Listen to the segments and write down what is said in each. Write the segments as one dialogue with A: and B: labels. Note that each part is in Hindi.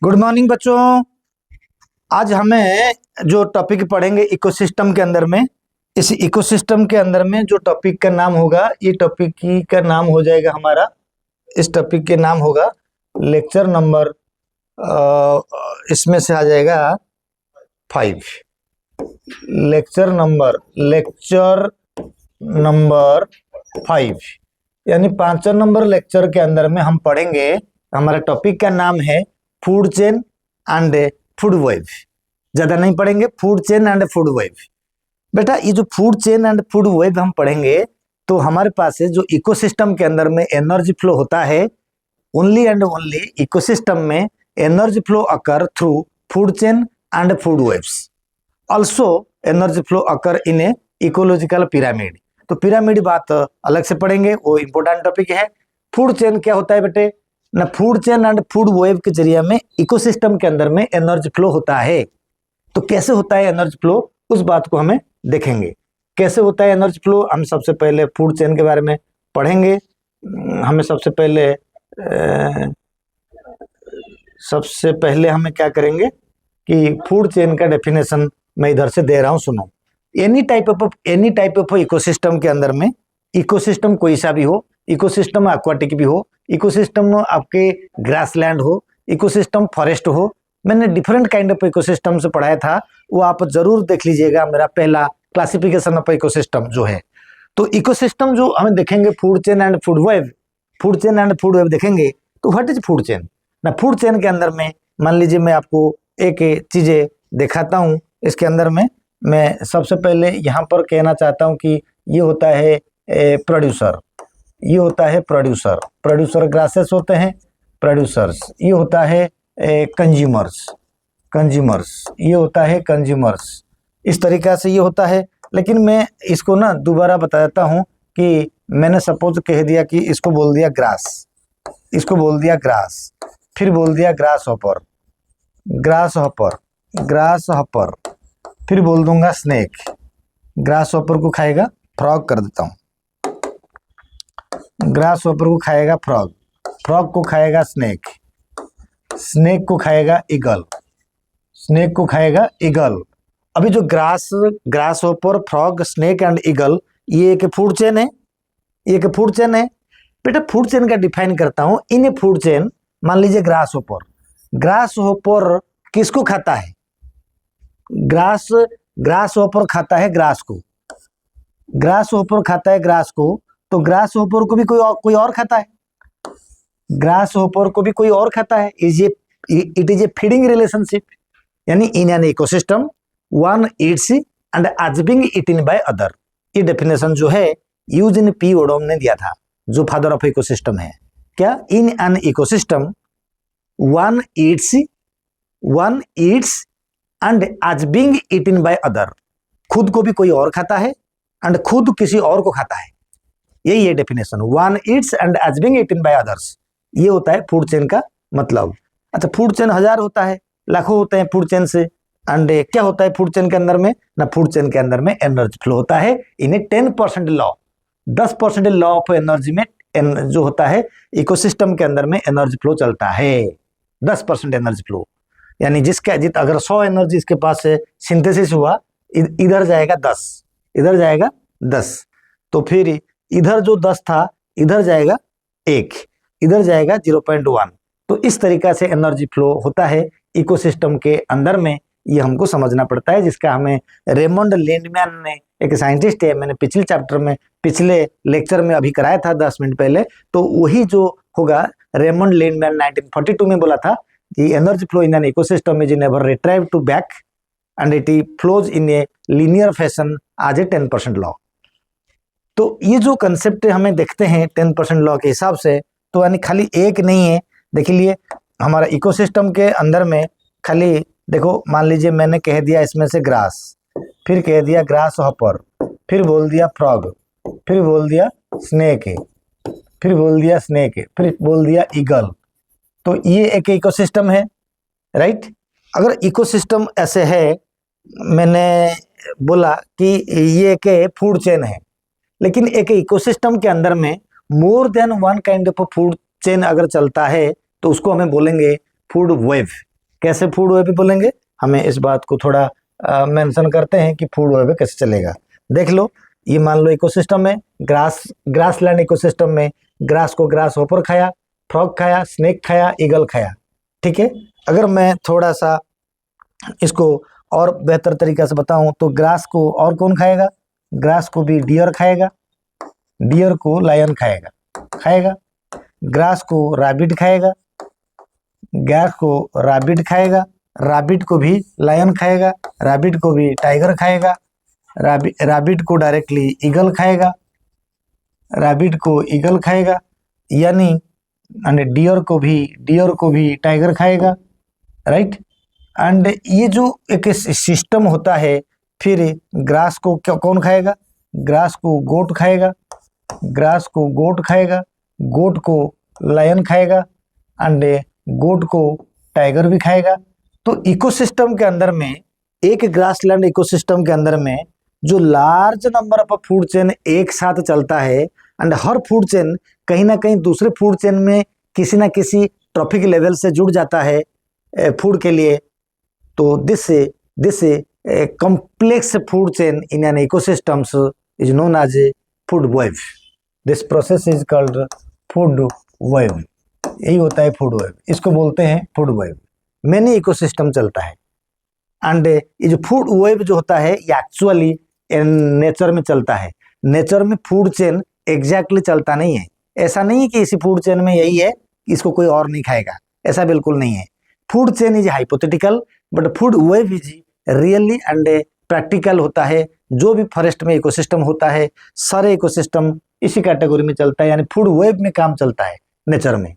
A: गुड मॉर्निंग बच्चों। आज हमें जो टॉपिक पढ़ेंगे इकोसिस्टम के अंदर में, इस इकोसिस्टम के अंदर में जो टॉपिक का नाम होगा, ये टॉपिक का नाम हो जाएगा हमारा, इस टॉपिक के नाम होगा लेक्चर नंबर, इसमें से आ जाएगा 5, लेक्चर नंबर 5, यानी 5 नंबर लेक्चर के अंदर में हम पढ़ेंगे। हमारा टॉपिक का नाम है food chain and food web. ज्यादा नहीं पढ़ेंगे, food chain and food web. बेटा ये जो food chain and food web हम पढ़ेंगे तो हमारे पास है जो इकोसिस्टम के अंदर में एनर्जी फ्लो होता है, ओनली एंड ओनली इकोसिस्टम में energy flow occur through food chain and food waves. Also energy flow occur in A ecological pyramid. तो पिरामिड बात अलग से पढ़ेंगे, वो इंपॉर्टेंट टॉपिक है। फूड चेन क्या होता है बेटे ना, food chain and food web के जरिए में इकोसिस्टम के अंदर में एनर्जी फ्लो होता है। तो कैसे होता है एनर्जी फ्लो, उस बात को हमें देखेंगे। कैसे होता है एनर्जी फ्लो, हम सबसे पहले फूड चेन के बारे में पढ़ेंगे। हमें सबसे पहले हमें क्या करेंगे कि फूड चेन का डेफिनेशन मैं इधर से दे रहा हूं, सुनो। एनी टाइप ऑफ इकोसिस्टम के अंदर में, इकोसिस्टम कोई सा भी हो, इकोसिस्टम एक्वाटिक भी हो, इकोसिस्टम आपके ग्रासलैंड हो, इकोसिस्टम फॉरेस्ट हो, मैंने डिफरेंट काइंड ऑफ इकोसिस्टम से पढ़ाया था, वो आप जरूर देख लीजिएगा। मेरा पहला क्लासिफिकेशन ऑफ इकोसिस्टम जो है, तो इकोसिस्टम जो हमें देखेंगे food chain and food web, food chain and food web देखेंगे तो व्हाट इज फूड चेन ना। फूड चेन के अंदर में मान लीजिए मैं आपको एक चीजें दिखाता हूँ। इसके अंदर में मैं सबसे पहले यहाँ पर कहना चाहता हूँ कि ये होता है प्रोड्यूसर, ये होता है प्रोड्यूसर ग्रासेस होते हैं प्रोड्यूसर्स, ये होता है कंज्यूमर्स, ये होता है कंज्यूमर्स। इस तरीका से ये होता है। लेकिन मैं इसको ना दोबारा बता देता हूँ कि मैंने सपोज कह दिया कि इसको बोल दिया ग्रास, इसको बोल दिया ग्रास, फिर बोल दिया ग्रास हॉपर, फिर बोल दूंगा स्नेक। ग्रास हॉपर को खाएगा फ्रॉग, कर देता हूँ। ग्रास हॉपर को खाएगा फ्रॉग, फ्रॉग को खाएगा स्नेक, स्नेक को खाएगा ईगल, स्नेक को खाएगा ईगल। अभी जो grass hopper, frog, snake and eagle, ये एक फूड चेन है, ये एक फूड चेन है। बेटा फूड चेन का डिफाइन करता हूं। इन फूड चेन मान लीजिए ग्रास हॉपर किसको खाता है? ग्रास हॉपर खाता है ग्रास को, ग्रास हॉपर खाता है ग्रास को, तो ग्रास हॉपर को भी कोई और खाता है, ग्रास हॉपर को भी कोई और खाता है। It is a feeding relationship, यानी in an ecosystem one eats and absorbing eaten by other. ये डेफिनेशन जो है यूजिन पी ओडोम ने दिया था, जो फादर ऑफ इकोसिस्टम है। क्या? In an ecosystem one eats and absorbing eaten by other. खुद को भी कोई और खाता है एंड खुद किसी और को खाता है, यही है definition. One eats and absorbing eaten by others, ये होता है फूड चेन का मतलब। अच्छा, फूड चेन हजार होता है, लाखों होते हैं फूड चेन से। एंड क्या होता है फूड चेन के अंदर में ना, फूड चेन के अंदर में एनर्जी फ्लो होता है। इन्हें 10% लॉ, 10% लॉ ऑफ एनर्जी में जो होता है इकोसिस्टम के अंदर में एनर्जी फ्लो चलता है। 10% एनर्जी फ्लो, यानी अगर 100 एनर्जी इसके पास से सिंथेसिस हुआ, इधर जाएगा 10, इधर जाएगा 10, तो फिर इधर जो 10 था इधर जाएगा 1, इधर जाएगा 0.1। तो इस तरीका से एनर्जी फ्लो होता है इकोसिस्टम के अंदर में। ये हमको समझना पड़ता है, जिसका हमें रेमंड लैंडमैन ने, एक साइंटिस्ट है, मैंने पिछले लेक्चर में अभी कराया था 10 मिनट पहले। तो वही जो होगा, रेमंड लैंडमैन 1942 में बोला था कि energy flow in an ecosystem is never retrieve to back and it flows in a linear fashion as a 10% law. तो ये जो कंसेप्ट हमें देखते हैं 10% लॉ के हिसाब से, तो यानी खाली एक नहीं है। देखिए हमारा इकोसिस्टम के अंदर में खाली देखो, मान लीजिए मैंने कह दिया इसमें से ग्रास, फिर कह दिया ग्रास हॉपर, फिर बोल दिया फ्रॉग, फिर बोल दिया स्नेक है, फिर बोल दिया स्नेक है, फिर बोल दिया ईगल। तो ये एक इकोसिस्टम है, राइट। अगर इकोसिस्टम ऐसे है, मैंने बोला कि ये एक फूड चेन है, लेकिन एक इकोसिस्टम के अंदर में more than one kind of food chain अगर चलता है तो उसको हमें बोलेंगे फूड वेब। कैसे फूड वेब बोलेंगे, हमें इस बात को थोड़ा मेंशन करते हैं कि फूड वेब कैसे चलेगा। देख लो, ये मान लो इकोसिस्टम है, ग्रास लैंड इकोसिस्टम में ग्रास को ग्रास होपर खाया, फ्रॉग खाया, स्नेक खाया, ईगल खाया। ठीक है, अगर मैं थोड़ा सा इसको और बेहतर तरीका से बताऊं तो ग्रास को और कौन खाएगा, ग्रास को भी डियर खाएगा, डियर को लायन खाएगा, ग्रास को रैबिट खाएगा, ग्रास को रैबिट खाएगा, रैबिट को भी लायन खाएगा, रैबिट को भी टाइगर खाएगा, रैबिट को डायरेक्टली ईगल खाएगा, रैबिट को ईगल खाएगा, यानी डियर को भी टाइगर खाएगा, राइट। एंड ये जो एक सिस्टम होता है, फिर ग्रास को कौन खाएगा, ग्रास को गोट खाएगा, ग्रास को गोट खाएगा, गोट को लायन खाएगा, एंड गोट को टाइगर भी खाएगा। तो इकोसिस्टम के अंदर में, एक ग्रासलैंड इकोसिस्टम के अंदर में जो large number of food chain एक साथ चलता है, एंड हर फूड चेन कहीं ना कहीं दूसरे फूड चेन में किसी ना किसी ट्रॉफिक लेवल से जुड़ जाता है फूड के लिए। तो this complex food chain in an ecosystem is known as a food web. This process is called food web. यही होता है फूड वेब, इसको बोलते हैं फूड वेब। मैनी इकोसिस्टम चलता है, एंड ये जो फूड वेब जो होता है ये एक्चुअली नेचर में चलता है। नेचर में फूड चेन एग्जैक्टली चलता नहीं है। ऐसा नहीं है कि इसी फूड चेन में यही है, इसको कोई और नहीं खाएगा, ऐसा बिल्कुल नहीं है। Food chain is hypothetical, but food web is really and practical होता है। जो भी फॉरेस्ट में इकोसिस्टम होता है, सारे इकोसिस्टम इसी कैटेगरी में चलता है, यानी फूड वेब में काम चलता है नेचर में।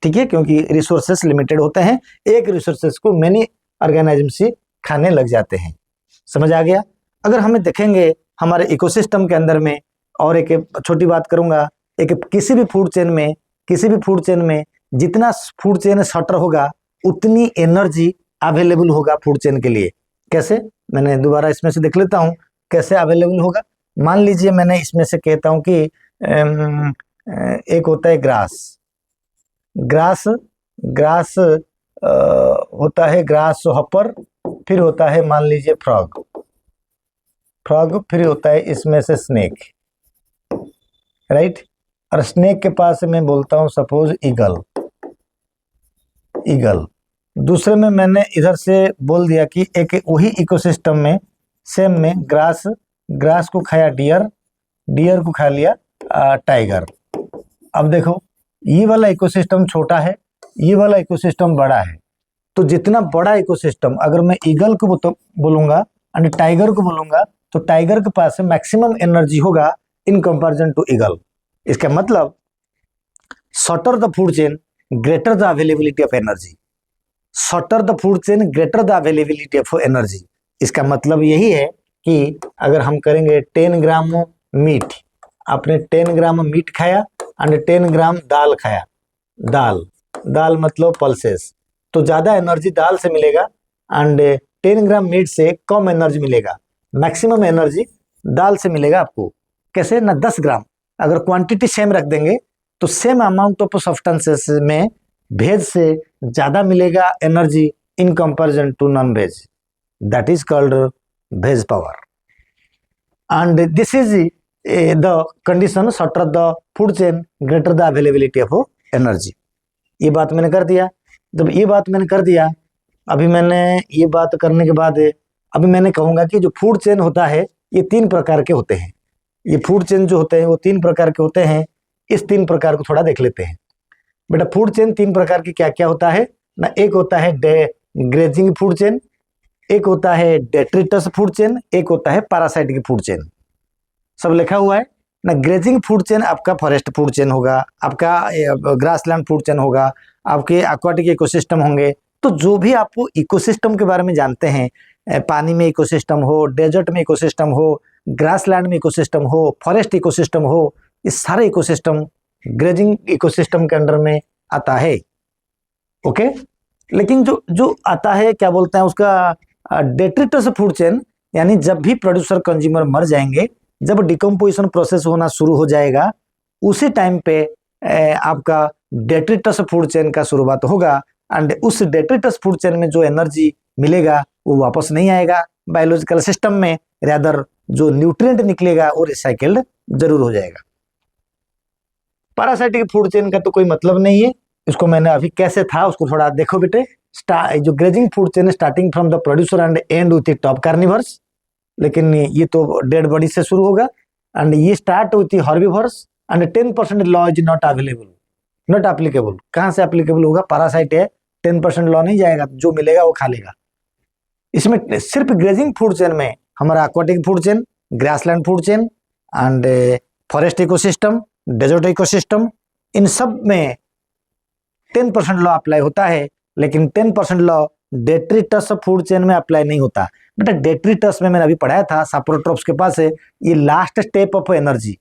A: ठीक है, क्योंकि रिसोर्सेस लिमिटेड होते हैं, एक रिसोर्सेस को मैनी ऑर्गेनिज्म से खाने लग जाते हैं। समझ आ गया। अगर हमें देखेंगे हमारे इकोसिस्टम के अंदर में, और एक छोटी बात करूंगा, एक किसी भी फूड चेन में जितना फूड चेन शॉर्टर होगा उतनी एनर्जी अवेलेबल होगा फूड चेन के लिए। कैसे, मैंने दोबारा इसमें से देख लेता हूं कैसे अवेलेबल होगा। मान लीजिए मैंने इसमें से कहता हूं कि एक होता है ग्रास होता है ग्रास हॉपर, फिर होता है मान लीजिए फ्रॉग, फिर होता है इसमें से स्नेक, राइट। और स्नेक के पास मैं बोलता हूं सपोज ईगल। दूसरे में मैंने इधर से बोल दिया कि एक वही इकोसिस्टम में सेम में ग्रास को खाया डियर को खा लिया टाइगर। अब देखो, ये वाला इकोसिस्टम छोटा है, ये वाला इकोसिस्टम बड़ा है। तो जितना बड़ा इकोसिस्टम, अगर मैं ईगल को बोलूंगा एंड टाइगर को बोलूंगा, तो टाइगर के पास मैक्सिमम एनर्जी होगा इन कंपैरिजन टू ईगल। इसका मतलब shorter the food chain greater the availability of energy, shorter the food chain greater the availability of energy. इसका मतलब यही है कि अगर हम करेंगे 10 ग्राम मीट, आपने 10 ग्राम मीट खाया एंड 10 ग्राम दाल खाया, दाल मतलब पल्सेस, तो ज्यादा एनर्जी दाल से मिलेगा एंड 10 ग्राम मीट से कम एनर्जी मिलेगा। मैक्सिमम एनर्जी दाल से मिलेगा आपको। कैसे ना, 10 ग्राम अगर क्वांटिटी सेम रख देंगे तो सेम अमाउंट ऑफ सब्सटेंसेस में वेज से ज्यादा मिलेगा energy in comparison to non veg. That is called veg power, and this is the condition shorter the food chain greater the availability of energy. ये बात मैंने कर दिया। जब ये बात मैंने कर दिया, अभी मैंने ये बात करने के बाद अभी मैंने कहूंगा कि जो फूड चेन होता है ये 3 प्रकार के होते हैं। ये फूड चेन जो होते हैं वो 3 प्रकार के होते हैं। इस 3 प्रकार को थोड़ा देख लेते हैं। बेटा, फूड चेन 3 प्रकार की क्या क्या होता है ना। एक होता है ग्रेजिंग फूड चेन, एक होता है डेट्रिटस फूड चेन, एक होता है पैरासाइटिक फूड चेन। सब लिखा हुआ है ना। ग्रेजिंग फूड चेन आपका फॉरेस्ट फूड चेन होगा, आपका ग्रासलैंड फूड चेन होगा, आपके एक्वाटिक इकोसिस्टम होंगे। तो जो भी आपको इकोसिस्टम के बारे में जानते हैं, पानी में इकोसिस्टम हो, डेजर्ट में इकोसिस्टम हो, ग्रासलैंड में इकोसिस्टम हो, फॉरेस्ट इकोसिस्टम हो, इस सारे इकोसिस्टम ग्रेजिंग इकोसिस्टम के अंडर में आता है। ओके, लेकिन जो आता है क्या बोलते हैं उसका डेट्रिटस फूड चेन, यानी जब भी प्रोड्यूसर कंज्यूमर मर जाएंगे, जब डिकम्पोजिशन प्रोसेस होना शुरू हो जाएगा, उसी टाइम पे आपका डेट्रिटस फूड चेन का शुरुआत होगा एंड उस डेट्रिटस फूड चेन में जो एनर्जी मिलेगा वो वापस नहीं आएगा बायोलॉजिकल सिस्टम में, रेदर जो न्यूट्रिएंट निकलेगा वो रिसाइकल्ड जरूर हो जाएगा। पैरासाइटिक फूड चेन का तो कोई मतलब नहीं है, इसको मैंने अभी कैसे था उसको थोड़ा देखो बेटे। जो grazing food chain starting from the producer and and with top carnivores, लेकिन ये तो डेड बॉडी से शुरू होगा एंड ये start with herbivores and 10% law is not available, not applicable. कहाँ से एप्लीकेबल होगा? पैरासाइट है, 10% लॉ नहीं जाएगा, जो मिलेगा वो खा लेगा। इसमें सिर्फ ग्रेजिंग फूड चेन में हमारा aquatic food chain, grassland food chain and forest ecosystem, desert ecosystem, इन सब में 10% लॉ अप्लाई होता है, लेकिन 10% लॉ डेट्रिटस फूड चेन में अप्लाई नहीं होता। बेटा डेट्रिटस में मैंने अभी पढ़ाया था, साप्रोट्रोप्स के पास है, ये last step of energy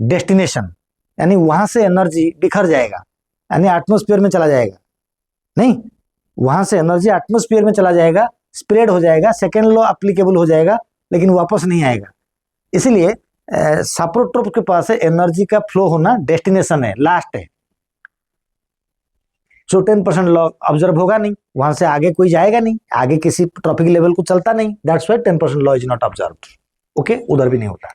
A: destination, यानी वहां से एनर्जी बिखर जाएगा, यानी एटमॉस्फेयर में चला जाएगा। नहीं, वहां से एनर्जी एटमॉस्फेयर में चला जाएगा, स्प्रेड हो जाएगा, सेकेंड लॉ एप्लीकेबल हो जाएगा, लेकिन वापस नहीं आएगा। इसलिए साप्रोट्रोप के पास है एनर्जी का फ्लो होना डेस्टिनेशन है, लास्ट है। जो 10% लॉ ऑब्जर्व होगा नहीं, वहां से आगे कोई जाएगा नहीं, आगे किसी ट्रॉपिक लेवल को चलता नहीं, that's why 10% law is not observe. Okay, उधर भी नहीं होता।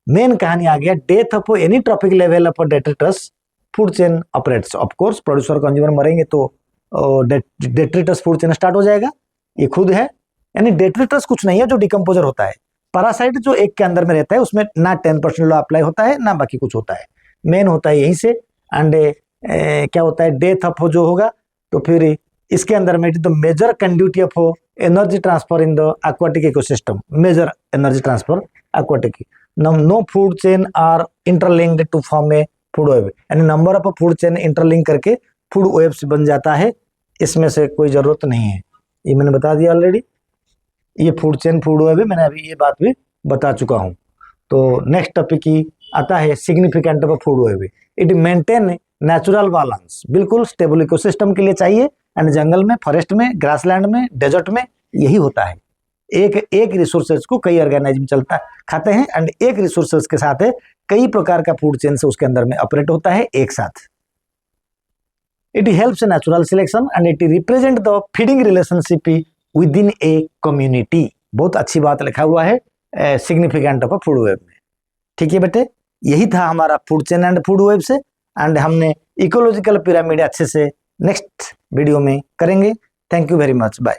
A: मेन कहानी आ गया, death of any trophic level of detritus food chain operates. Of course producer consumer मरेंगे तो डेट्रिटस फूड चेन स्टार्ट हो जाएगा, ये खुद है। यानी डेट्रिटस कुछ नहीं है, जो डिकम्पोजर होता है। पैरासाइट जो एक के अंदर में रहता है, उसमें ना 10% लॉ अप्लाई होता है, ना बाकी कुछ होता है। मेन होता है यहीं से। एंड क्या होता है, डेथ ऑफ जो होगा तो फिर इसके अंदर में the major conduit of energy transfer in the aquatic ecosystem, major energy transfer aquatic. No food chain are interlinked to form a food web, यानी number of food chain interlink करके फूड वेब्स बन जाता है, इसमें से कोई जरूरत नहीं है। ये मैंने बता दिया ऑलरेडी, ये फूड चेन फूड वेब है, मैंने अभी ये बात भी बता चुका हूँ। तो नेक्स्ट टॉपिक की आता है significant of food web. It maintain natural balance, बिल्कुल स्टेबल इकोसिस्टम के लिए चाहिए। एंड जंगल में, फॉरेस्ट में, ग्रासलैंड में, डेजर्ट में यही होता है। एक रिसोर्सेज को कई ऑर्गेनिज्म चलता खाते हैं, एंड एक रिसोर्सेज के साथ कई प्रकार का फूड चेन से उसके अंदर में ऑपरेट होता है एक साथ। It helps natural selection and it represent the feeding relationship with in a community. बहुत अच्छी बात लिखा हुआ है सिग्निफिकेंट ऑफ फूड वेब में। ठीक है बेटे, यही था हमारा food chain and food web से। एंड हमने इकोलॉजिकल पिरामिड अच्छे से नेक्स्ट वीडियो में करेंगे। Thank you very much, bye.